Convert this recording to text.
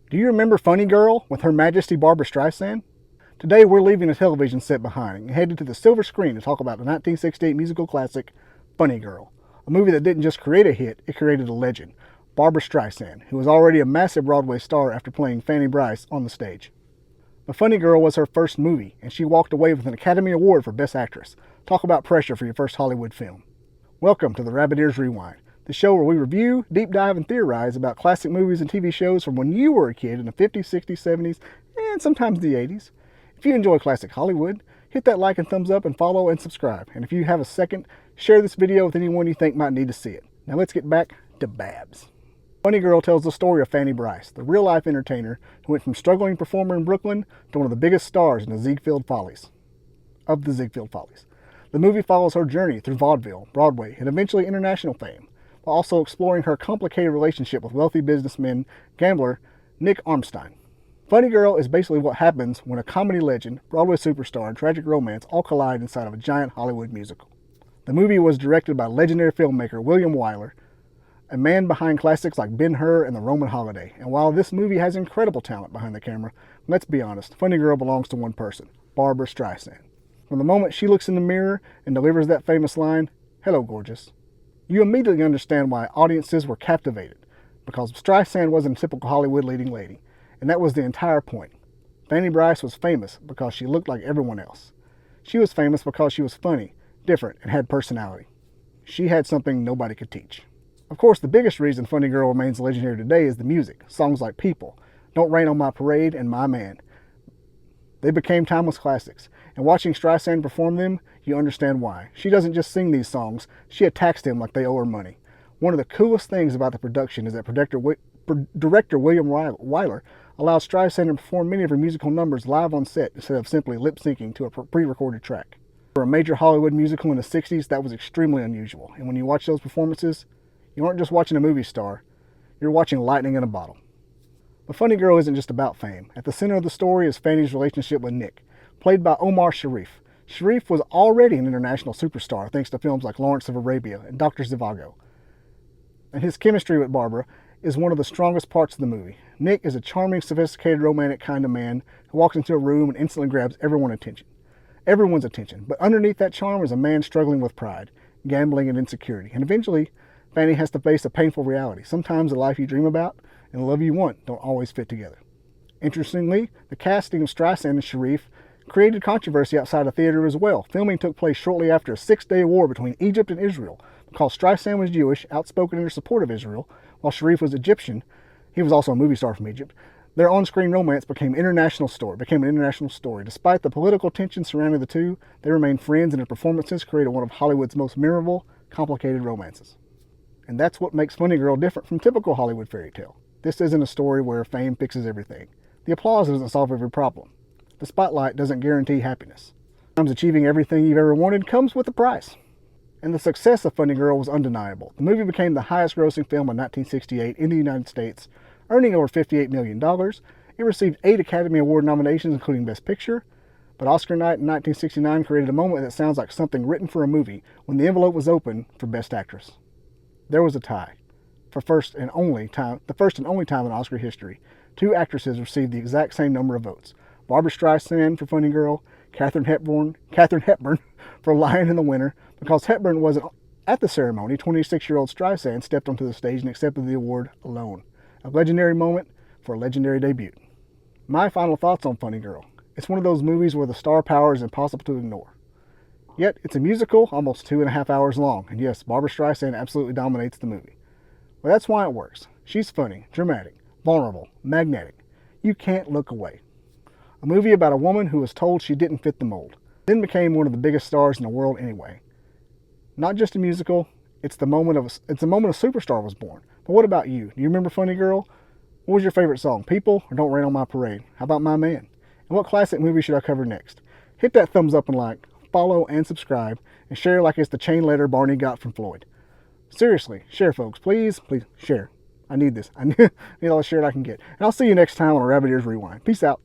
Do you remember Funny Girl with Her Majesty Barbra Streisand? Today we're leaving the television set behind and headed to the silver screen to talk about the 1968 musical classic Funny Girl, a movie that didn't just create a hit, it created a legend, Barbra Streisand, who was already a massive Broadway star after playing Fanny Brice on the stage. But Funny Girl was her first movie, and she walked away with an Academy Award for Best Actress. Talk about pressure for your first Hollywood film. Welcome to the Rabbit Ears Rewind, the show where we review, deep dive, and theorize about classic movies and TV shows from when you were a kid in the 50s, 60s, 70s, and sometimes the 80s. If you enjoy classic Hollywood, hit that like and thumbs up and follow and subscribe. And if you have a second, share this video with anyone you think might need to see it. Now let's get back to Babs. Funny Girl tells the story of Fanny Brice, the real-life entertainer who went from struggling performer in Brooklyn to one of the biggest stars in the Ziegfeld Follies. The movie follows her journey through vaudeville, Broadway, and eventually international fame, while also exploring her complicated relationship with wealthy businessman, gambler, Nick Arnstein. Funny Girl is basically what happens when a comedy legend, Broadway superstar, and tragic romance all collide inside of a giant Hollywood musical. The movie was directed by legendary filmmaker William Wyler, a man behind classics like Ben-Hur and The Roman Holiday. And while this movie has incredible talent behind the camera, let's be honest, Funny Girl belongs to one person, Barbra Streisand. From the moment she looks in the mirror and delivers that famous line, "Hello, gorgeous," you immediately understand why audiences were captivated, because Streisand wasn't a typical Hollywood leading lady, and that was the entire point. Fanny Brice was famous because she looked like everyone else. She was famous because she was funny, different, and had personality. She had something nobody could teach. Of course, the biggest reason Funny Girl remains legendary today is the music. Songs like People, Don't Rain on My Parade, and My Man. They became timeless classics, and watching Streisand perform them, you understand why. She doesn't just sing these songs, she attacks them like they owe her money. One of the coolest things about the production is that director William Wyler allows Streisand to perform many of her musical numbers live on set instead of simply lip-syncing to a pre-recorded track. For a major Hollywood musical in the 60s, that was extremely unusual, and when you watch those performances, you aren't just watching a movie star, you're watching lightning in a bottle. But Funny Girl isn't just about fame. At the center of the story is Fanny's relationship with Nick, played by Omar Sharif. Sharif was already an international superstar thanks to films like Lawrence of Arabia and Dr. Zhivago. And his chemistry with Barbara is one of the strongest parts of the movie. Nick is a charming, sophisticated, romantic kind of man who walks into a room and instantly grabs everyone's attention. But underneath that charm is a man struggling with pride, gambling, and insecurity. And eventually, Fanny has to face a painful reality. Sometimes the life you dream about and the love you want don't always fit together. Interestingly, the casting of Streisand and Sharif created controversy outside of theater as well. Filming took place shortly after a 6-day war between Egypt and Israel. Because Streisand was Jewish, outspoken in her support of Israel, while Sharif was Egyptian, he was also a movie star from Egypt, their on-screen romance became an international story. Despite the political tension surrounding the two, they remained friends, and their performances created one of Hollywood's most memorable, complicated romances. And that's what makes Funny Girl different from typical Hollywood fairy tale. This isn't a story where fame fixes everything. The applause doesn't solve every problem. The spotlight doesn't guarantee happiness. Sometimes achieving everything you've ever wanted comes with a price. And the success of Funny Girl was undeniable. The movie became the highest-grossing film of 1968 in the United States, earning over $58 million. It received 8 Academy Award nominations, including Best Picture. But Oscar night in 1969 created a moment that sounds like something written for a movie when the envelope was opened for Best Actress. There was a tie. For the first and only time in Oscar history, 2 actresses received the exact same number of votes. Barbra Streisand for Funny Girl, Katharine Hepburn for Lion in the Winter. Because Hepburn wasn't at the ceremony, 26-year-old Streisand stepped onto the stage and accepted the award alone. A legendary moment for a legendary debut. My final thoughts on Funny Girl. It's one of those movies where the star power is impossible to ignore. Yet, it's a musical, almost 2.5 hours long, and yes, Barbra Streisand absolutely dominates the movie. Well, that's why it works. She's funny, dramatic, vulnerable, magnetic. You can't look away. A movie about a woman who was told she didn't fit the mold, then became one of the biggest stars in the world anyway. Not just a musical, it's the moment a superstar was born. But what about you? Do you remember Funny Girl? What was your favorite song? People or Don't Rain on My Parade? How about My Man? And what classic movie should I cover next? Hit that thumbs up and like, follow and subscribe, and share like it's the chain letter Barney got from Floyd. Seriously, share folks, please share. I need this. I need all the share I can get. And I'll see you next time on a Rabbit Ears Rewind. Peace out.